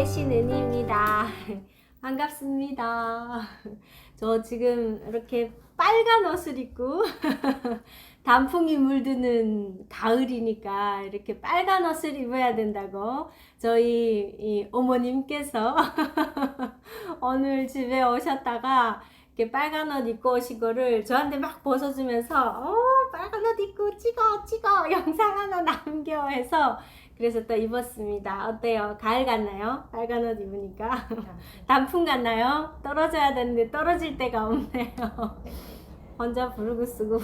신은희입니다. 반갑습니다. 저 지금 이렇게 빨간 옷을 입고 단풍이 물드는 가을이니까 이렇게 빨간 옷을 입어야 된다고 저희 이 어머님께서 오늘 집에 오셨다가 이렇게 빨간 옷 입고 오신 거를 저한테 막 벗어주면서 빨간 옷 입고 찍어 영상 하나 남겨 해서 그래서 또 입었습니다. 어때요? 가을 같나요? 빨간 옷 입으니까. 단풍 같나요? 떨어져야 되는데 떨어질 데가 없네요. 혼자 부르고 쓰고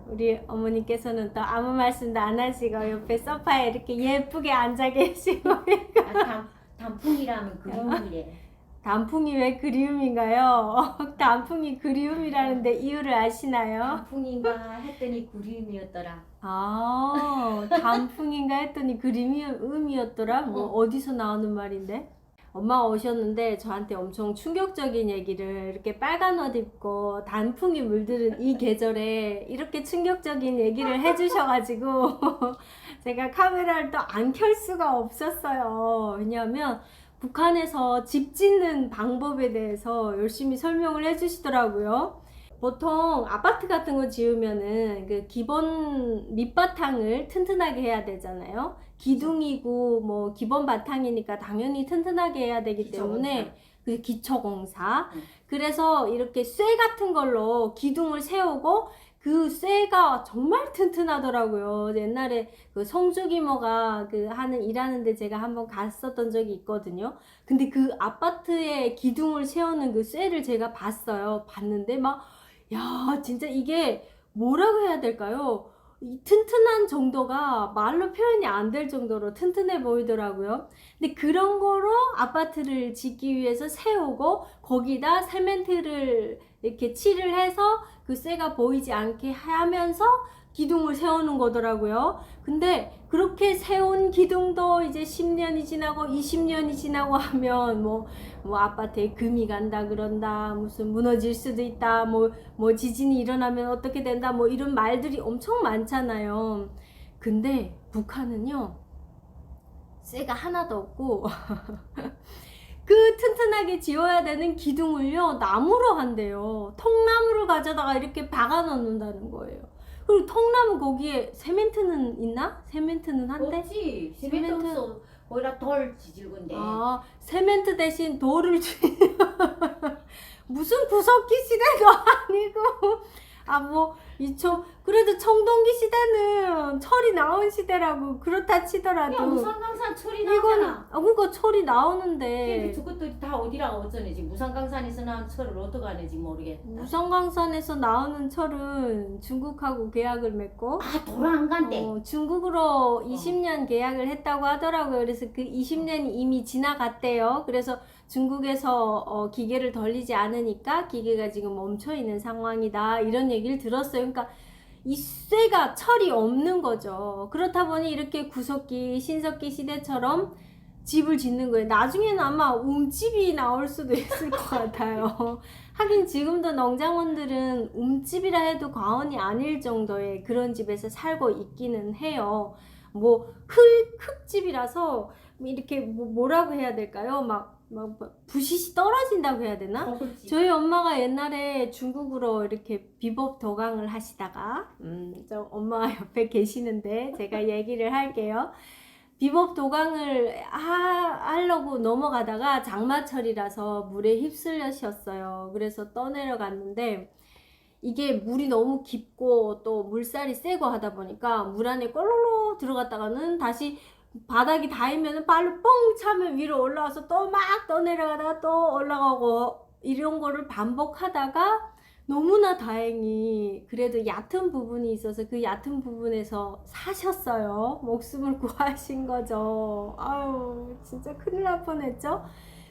우리 어머니께서는 또 아무 말씀도 안 하시고 옆에 소파에 이렇게 예쁘게 앉아 계시고. 단풍이라면 그리움이래. 단풍이 왜 그리움인가요? 단풍이 그리움이라는데 이유를 아시나요? 단풍인가 했더니 그리움이었더라. 단풍인가 했더니 그리움이었더라? 뭐 어디서 나오는 말인데? 엄마가 오셨는데 저한테 엄청 충격적인 얘기를 이렇게 빨간 옷 입고 단풍이 물드는 이 계절에 이렇게 충격적인 얘기를 해주셔가지고 제가 카메라를 또 안 켤 수가 없었어요. 왜냐하면 북한에서 집 짓는 방법에 대해서 열심히 설명을 해주시더라고요. 보통 아파트 같은 거 지으면은 그 기본 밑바탕을 튼튼하게 해야 되잖아요. 기둥이고 뭐 기본 바탕이니까 당연히 튼튼하게 해야 되기 때문에 그 기초공사. 그래서 이렇게 쇠 같은 걸로 기둥을 세우고 그 쇠가 정말 튼튼하더라고요. 옛날에 그 성주기모가 그 일하는데 제가 한번 갔었던 적이 있거든요. 근데 그 아파트에 기둥을 세우는 그 쇠를 제가 봤는데 야, 진짜 이게 뭐라고 해야 될까요? 이 튼튼한 정도가 말로 표현이 안 될 정도로 튼튼해 보이더라고요. 근데 그런 거로 아파트를 짓기 위해서 세우고 거기다 세멘트를 이렇게 칠을 해서 그 쇠가 보이지 않게 하면서 기둥을 세우는 거더라고요. 근데 그렇게 세운 기둥도 이제 10년이 지나고 20년이 지나고 하면 뭐 아파트에 금이 간다 그런다, 무슨 무너질 수도 있다, 뭐 지진이 일어나면 어떻게 된다, 뭐 이런 말들이 엄청 많잖아요. 근데 북한은요 쇠가 하나도 없고 그 튼튼하게 지어야 되는 기둥을요 나무로 한대요. 통나무를 가져다가 이렇게 박아 놓는다는 거예요. 그리고 통나무 거기에 세멘트는 있나? 세멘트는 한대? 없지. 세멘트 없어. 거기다 돌 지질건데. 세멘트 대신 돌을 무슨 구석기 시대도 아니고 그래도 청동기 시대는 철이 나온 시대라고 그렇다 치더라도 야, 무상강산 철이 나오잖아. 그러니까 철이 나오는데 근데 저것도 다 어디라가 어쩌는지 무상강산에서 나온 철을 어떡하는지 모르겠다. 무성강산에서 나오는 철은 중국하고 계약을 맺고 돌 안 간대. 중국으로 20년 계약을 했다고 하더라고요. 그래서 그 20년이 이미 지나갔대요. 그래서 중국에서 기계를 돌리지 않으니까 기계가 지금 멈춰 있는 상황이다, 이런 얘기를 들었어요. 그러니까 이 쇠가 철이 없는 거죠. 그렇다 보니 이렇게 구석기, 신석기 시대처럼 집을 짓는 거예요. 나중에는 아마 움집이 나올 수도 있을 것 같아요. 하긴 지금도 농장원들은 움집이라 해도 과언이 아닐 정도의 그런 집에서 살고 있기는 해요. 흙집이라서 이렇게 뭐라고 해야 될까요? 부싯이 떨어진다고 해야 되나? 저희 엄마가 옛날에 중국으로 이렇게 비법 도강을 하시다가 저 엄마가 옆에 계시는데 제가 얘기를 할게요. 비법 도강을 하려고 넘어가다가 장마철이라서 물에 휩쓸려셨어요. 그래서 떠내려갔는데 이게 물이 너무 깊고 또 물살이 세고 하다 보니까 물 안에 꼴로로 들어갔다가는 다시 바닥이 닿으면 발로 뻥 차면 위로 올라와서 또 막 떠내려가다가 또 올라가고 이런 거를 반복하다가 너무나 다행히 그래도 얕은 부분이 있어서 그 얕은 부분에서 사셨어요. 목숨을 구하신 거죠. 아유, 진짜 큰일 날 뻔했죠.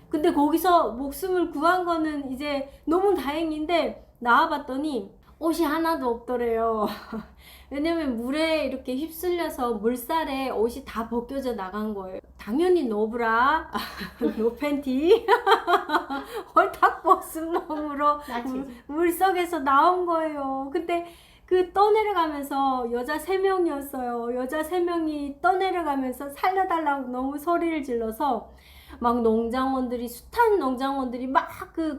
근데 거기서 목숨을 구한 거는 이제 너무 다행인데 나와봤더니 옷이 하나도 없더래요. 왜냐면 물에 이렇게 휩쓸려서 물살에 옷이 다 벗겨져 나간 거예요. 당연히 노브라, 노 팬티, 홀딱 벗은 몸으로 물속에서 나온 거예요. 근데 그 떠내려가면서 여자 3명이었어요. 여자 3명이 떠내려가면서 살려달라고 너무 소리를 질러서 막 농장원들이, 숱한 농장원들이 막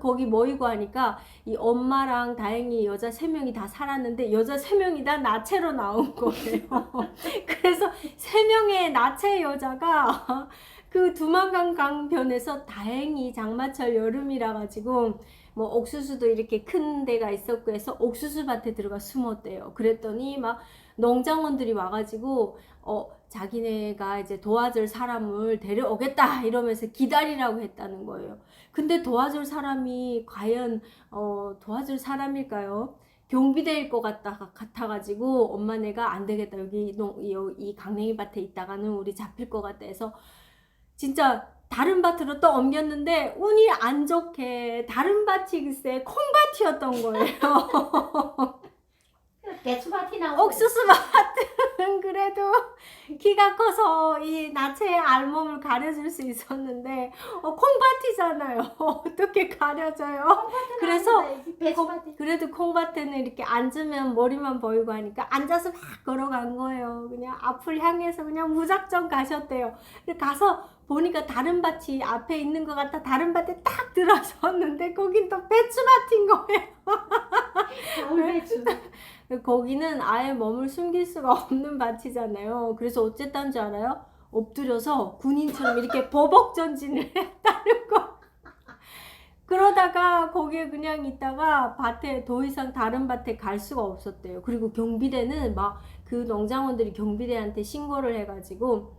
거기 모이고 하니까 이 엄마랑 다행히 여자 3명이 다 살았는데 여자 3명이 다 나체로 나온 거예요. 그래서 3명의 나체 여자가 그 두만강 강변에서 다행히 장마철 여름이라 가지고 뭐 옥수수도 이렇게 큰 데가 있었고 해서 옥수수 밭에 들어가 숨었대요. 그랬더니 막 농장원들이 와가지고 자기네가 이제 도와줄 사람을 데려오겠다 이러면서 기다리라고 했다는 거예요. 근데 도와줄 사람이 과연 도와줄 사람일까요? 경비대일 것 같아가지고 엄마 내가 안 되겠다, 여기 이 강냉이 밭에 있다가는 우리 잡힐 것 같다 해서 진짜 다른 밭으로 또 옮겼는데 운이 안 좋게 다른 밭이 글쎄 콩밭이었던 거예요. 배추밭이 나오고 옥수수 밭은 그래도 키가 커서 이 나체의 알몸을 가려줄 수 있었는데 콩밭이잖아요. 어떻게 가려져요? 그래서 배추밭이 그래도 콩밭에는 이렇게 앉으면 머리만 보이고 하니까 앉아서 막 걸어간 거예요. 그냥 앞을 향해서 그냥 무작정 가셨대요. 가서 보니까 다른 밭이 앞에 있는 것 같아 다른 밭에 딱 들어섰는데 거긴 또 배추밭인 거예요. 가을배추. 거기는 아예 몸을 숨길 수가 없는 밭이잖아요. 그래서 어쨌다는 줄 알아요? 엎드려서 군인처럼 이렇게 버벅 전진을 했다는 거. 그러다가 거기에 그냥 있다가 밭에 더 이상 다른 밭에 갈 수가 없었대요. 그리고 경비대는 막 그 농장원들이 경비대한테 신고를 해가지고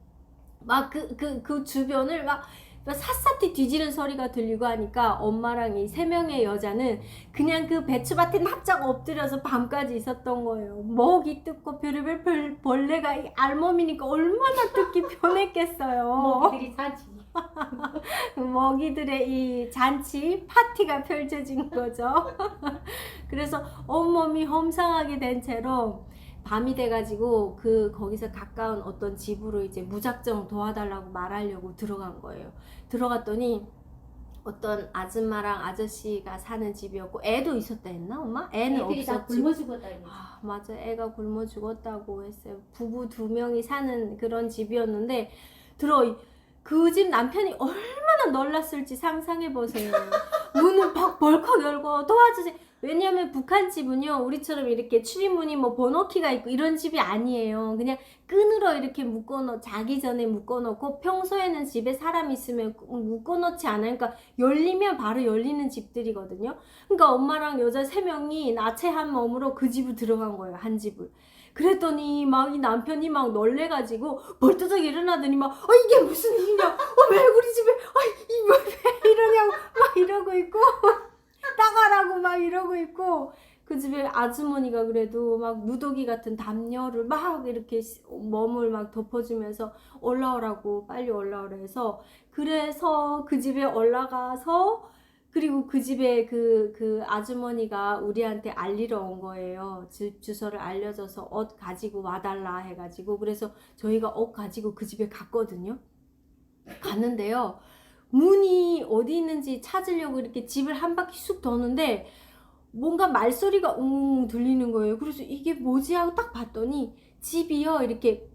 막 그 주변을 막 샅샅이 뒤지는 소리가 들리고 하니까 엄마랑 이 3명의 여자는 그냥 그 배추밭에 납작 엎드려서 밤까지 있었던 거예요. 먹이 뜯고 별의별 벌레가 이 알몸이니까 얼마나 뜯기 편했겠어요. 먹이들이 사지. 먹이들의 이 잔치 파티가 펼쳐진 거죠. 그래서 온몸이 험상하게 된 채로 밤이 돼가지고 거기서 가까운 어떤 집으로 이제 무작정 도와달라고 말하려고 들어간 거예요. 들어갔더니 어떤 아줌마랑 아저씨가 사는 집이었고 애도 있었다 했나 엄마? 애는 애들이 다 없었지. 굶어 죽었다니. 아 맞아, 애가 굶어 죽었다고 했어요. 부부 2명이 사는 그런 집이었는데 그 집 남편이 얼마나 놀랐을지 상상해 보세요. 문을 막 벌컥 열고 도와주세요. 왜냐면 북한 집은요 우리처럼 이렇게 출입문이 뭐 번호키가 있고 이런 집이 아니에요. 그냥 끈으로 이렇게 자기 전에 묶어놓고 평소에는 집에 사람 있으면 묶어놓지 않아요. 그러니까 열리면 바로 열리는 집들이거든요. 그러니까 엄마랑 여자 3명이 나체한 몸으로 그 집을 들어간 거예요. 한 집을. 그랬더니 막 이 남편이 막 놀래가지고 벌떡 일어나더니 막 이게 무슨 일이냐, 왜 우리 집에 왜 이러냐고 막 이러고 있고 따가라고 막 이러고 있고 그 집에 아주머니가 그래도 막 누더기 같은 담요를 막 이렇게 몸을 막 덮어주면서 올라오라고 빨리 올라오라 해서 그래서 그 집에 올라가서 그리고 그 집에 그 아주머니가 우리한테 알리러 온 거예요. 집 주소를 알려줘서 옷 가지고 와달라 해가지고 그래서 저희가 옷 가지고 그 집에 갔거든요. 갔는데요. 문이 어디 있는지 찾으려고 이렇게 집을 한 바퀴 쑥 도는데 뭔가 말소리가 웅 들리는 거예요. 그래서 이게 뭐지 하고 딱 봤더니 집이요 이렇게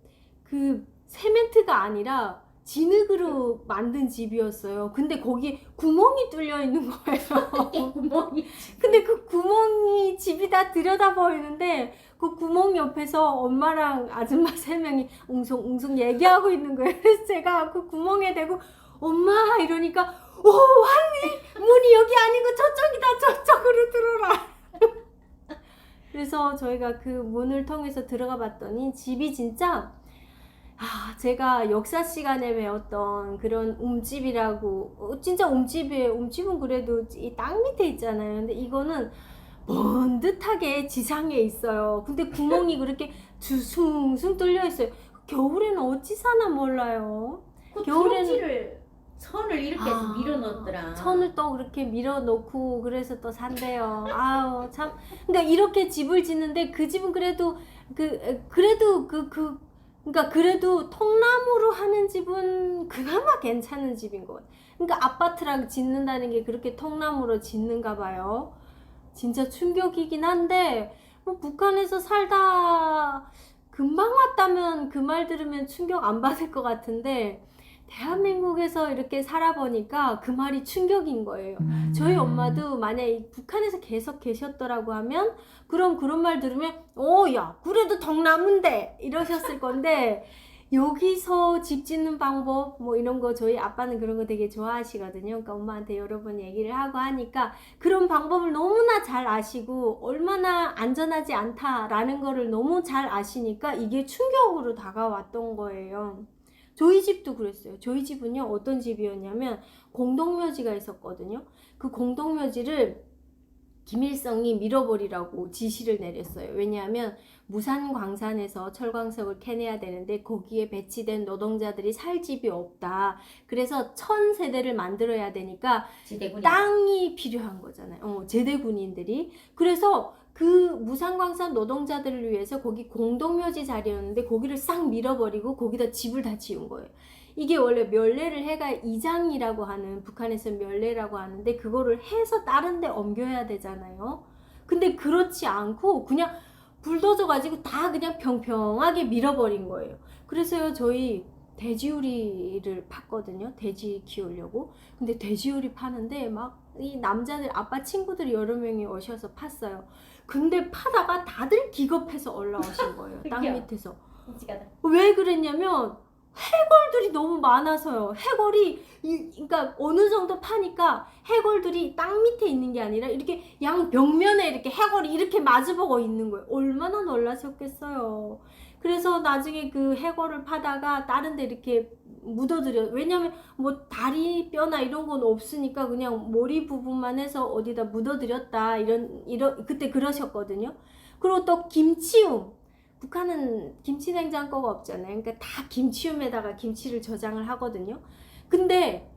그 세멘트가 아니라 진흙으로 만든 집이었어요. 근데 거기에 구멍이 뚫려 있는 거예요. 구멍이. 근데 그 구멍이 집이 다 들여다 보이는데 그 구멍 옆에서 엄마랑 아줌마 3명이 웅성웅성 얘기하고 있는 거예요. 그래서 제가 그 구멍에 대고 엄마 이러니까 왔니? 문이 여기 아니고 저쪽이다. 저쪽으로 들어라. 그래서 저희가 그 문을 통해서 들어가 봤더니 집이 진짜 제가 역사 시간에 배웠던 그런 움집이라고 진짜 움집이에요. 움집은 그래도 이 땅 밑에 있잖아요. 근데 이거는 번듯하게 지상에 있어요. 근데 구멍이 그렇게 숭숭 뚫려 있어요. 겨울에는 어찌 사나 몰라요. 그 겨울에는 선을 이렇게 해서 밀어넣더라. 천을 또 그렇게 밀어놓고 그래서 또 산대요. 아우 참. 그러니까 이렇게 집을 짓는데 그 집은 그래도 그러니까 그래도 통나무로 하는 집은 그나마 괜찮은 집인 것 같아요. 그러니까 아파트랑 짓는다는 게 그렇게 통나무로 짓는가 봐요. 진짜 충격이긴 한데 북한에서 살다 금방 왔다면 그 말 들으면 충격 안 받을 것 같은데 대한민국에서 이렇게 살아보니까 그 말이 충격인 거예요. 저희 엄마도 만약에 북한에서 계속 계셨더라고 하면 그런 말 들으면 야 그래도 덕나무인데 이러셨을 건데 여기서 집 짓는 방법 뭐 이런 거 저희 아빠는 그런 거 되게 좋아하시거든요. 그러니까 엄마한테 여러 번 얘기를 하고 하니까 그런 방법을 너무나 잘 아시고 얼마나 안전하지 않다라는 거를 너무 잘 아시니까 이게 충격으로 다가왔던 거예요. 저희 집도 그랬어요. 저희 집은요 어떤 집이었냐면 공동묘지가 있었거든요. 그 공동묘지를 김일성이 밀어버리라고 지시를 내렸어요. 왜냐하면 무산광산에서 철광석을 캐내야 되는데 거기에 배치된 노동자들이 살 집이 없다. 그래서 1000세대를 만들어야 되니까 지대군이. 땅이 필요한 거잖아요. 제대군인들이. 그래서 그 무산광산 노동자들을 위해서 거기 공동묘지 자리였는데 거기를 싹 밀어버리고 거기다 집을 다 지은 거예요. 이게 원래 멸례를 해가 이장이라고 하는, 북한에서 멸례라고 하는데 그거를 해서 다른 데 옮겨야 되잖아요. 근데 그렇지 않고 그냥 불도저 가지고 다 그냥 평평하게 밀어버린 거예요. 그래서요 저희 돼지우리를 팠거든요. 돼지 키우려고. 근데 돼지우리 파는데 막 이 남자들 아빠 친구들이 여러 명이 오셔서 팠어요. 근데 파다가 다들 기겁해서 올라오신 거예요. 땅 밑에서. 왜 그랬냐면 해골들이 너무 많아서요. 해골이 그러니까 어느 정도 파니까 해골들이 땅 밑에 있는 게 아니라 이렇게 양 벽면에 이렇게 해골이 이렇게 마주보고 있는 거예요. 얼마나 놀라셨겠어요. 그래서 나중에 그 해골을 파다가 다른 데 이렇게 묻어들여. 왜냐면 뭐 다리 뼈나 이런 건 없으니까 그냥 머리 부분만 해서 어디다 묻어들였다. 이런 그때 그러셨거든요. 그리고 또 김치움. 북한은 김치 냉장고가 없잖아요. 그러니까 다 김치움에다가 김치를 저장을 하거든요. 근데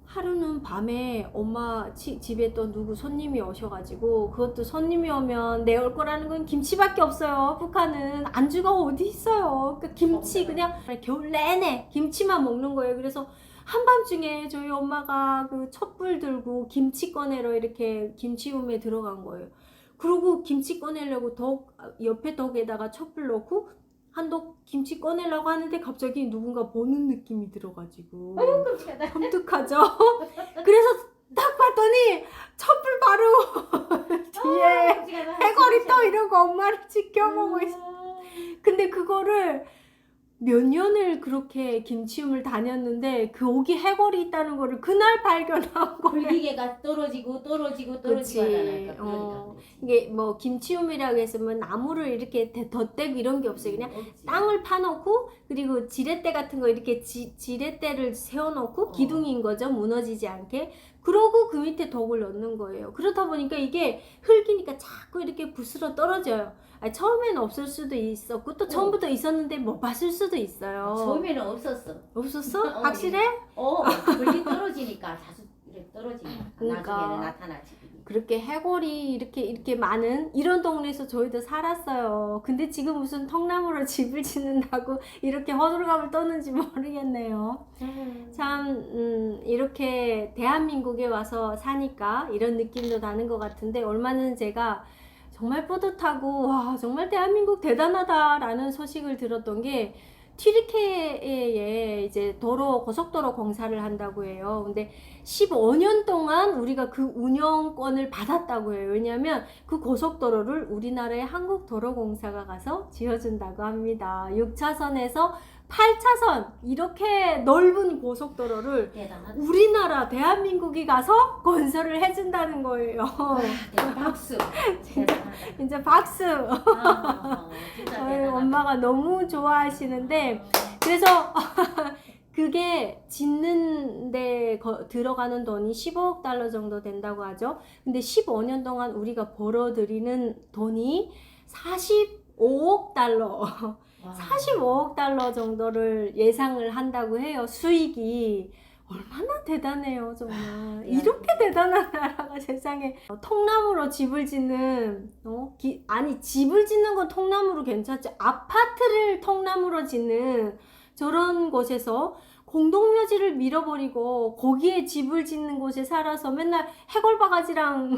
하루는 밤에 엄마 집에 또 누구 손님이 오셔가지고 그것도 손님이 오면 내올 거라는 건 김치밖에 없어요. 북한은 안주가 어디 있어요. 그러니까 김치 그냥 겨울 내내 김치만 먹는 거예요. 그래서 한밤중에 저희 엄마가 그 촛불 들고 김치 꺼내러 이렇게 김치움에 들어간 거예요. 그리고 김치 꺼내려고 옆에 덕에다가 촛불 넣고 한독 김치 꺼내려고 하는데 갑자기 누군가 보는 느낌이 들어가지고 섬뜩하죠. 그래서 딱 봤더니 촛불 바로 뒤에 해골이 또 이러고 엄마를 지켜보고 있어. 근데 그거를 몇 년을 그렇게 김치움을 다녔는데 거기 해골이 있다는 거를 그날 발견한 거예요. 불기계가 떨어지고 하잖아요. 이게 뭐 김치움이라고 해서 뭐 나무를 이렇게 덧대고 이런 게 없어요. 그냥 땅을 파놓고 그리고 지렛대 같은 거 이렇게 지렛대를 세워놓고 기둥인 거죠. 무너지지 않게. 그러고 그 밑에 덕을 넣는 거예요. 그렇다 보니까 이게 흙이니까 자꾸 이렇게 부스러 떨어져요. 처음에는 없을 수도 있었고 또 처음부터 있었는데 못 봤을 수도 있어요. 처음에는 없었어. 없었어? 확실해? 멀리 떨어지니까 자주 이렇게 떨어지니까 그러니까. 나중에는 나타나지. 그렇게 해골이 이렇게 많은 이런 동네에서 저희도 살았어요. 근데 지금 무슨 통나무로 집을 짓는다고 이렇게 허들갑을 떠는지 모르겠네요. 참 이렇게 대한민국에 와서 사니까 이런 느낌도 나는 것 같은데 얼마는 제가 정말 뿌듯하고 와 정말 대한민국 대단하다라는 소식을 들었던 게 튀르키예에 이제 고속도로 공사를 한다고 해요. 근데 15년 동안 우리가 그 운영권을 받았다고 해요. 왜냐하면 그 고속도로를 우리나라의 한국도로공사가 가서 지어준다고 합니다. 6차선에서 8차선 이렇게 넓은 고속도로를 대단하다. 우리나라 대한민국이 가서 건설을 해준다는 거예요. 박수. 대단하다. 이제 박수. 진짜 저희 대단하다. 엄마가 너무 좋아하시는데 그래서 그게 짓는데 들어가는 돈이 15억 달러 정도 된다고 하죠. 근데 15년 동안 우리가 벌어들이는 돈이 45억 달러 45억 달러 정도를 예상을 한다고 해요. 수익이 얼마나 대단해요 정말. 이렇게 대단한 나라가 세상에. 통나무로 집을 짓는 아니 집을 짓는 건 통나무로 괜찮지 아파트를 통나무로 짓는 저런 곳에서 공동묘지를 밀어버리고 거기에 집을 짓는 곳에 살아서 맨날 해골바가지랑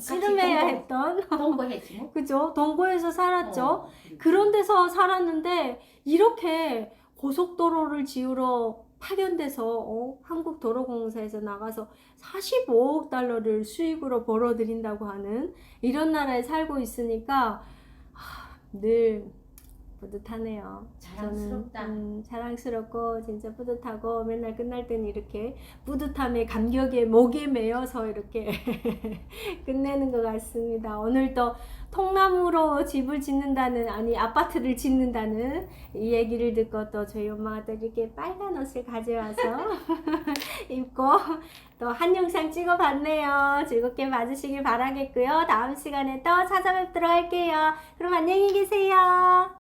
씨름해야 동거. 했던 동거했지 뭐. 그죠? 동고에서 살았죠. 어. 그런 데서 살았는데 이렇게 고속도로를 지으러 파견돼서 한국도로공사에서 나가서 45억 달러를 수익으로 벌어들인다고 하는 이런 나라에 살고 있으니까 늘 뿌듯하네요. 자랑스럽다. 저는 자랑스럽고 진짜 뿌듯하고 맨날 끝날 땐 이렇게 뿌듯함에 감격에 목에 매여서 이렇게 끝내는 것 같습니다. 오늘도 통나무로 집을 짓는다는 아니 아파트를 짓는다는 이 얘기를 듣고 또 저희 엄마가 또 이렇게 빨간 옷을 가져와서 입고 또 한 영상 찍어봤네요. 즐겁게 봐주시길 바라겠고요. 다음 시간에 또 찾아뵙도록 할게요. 그럼 안녕히 계세요.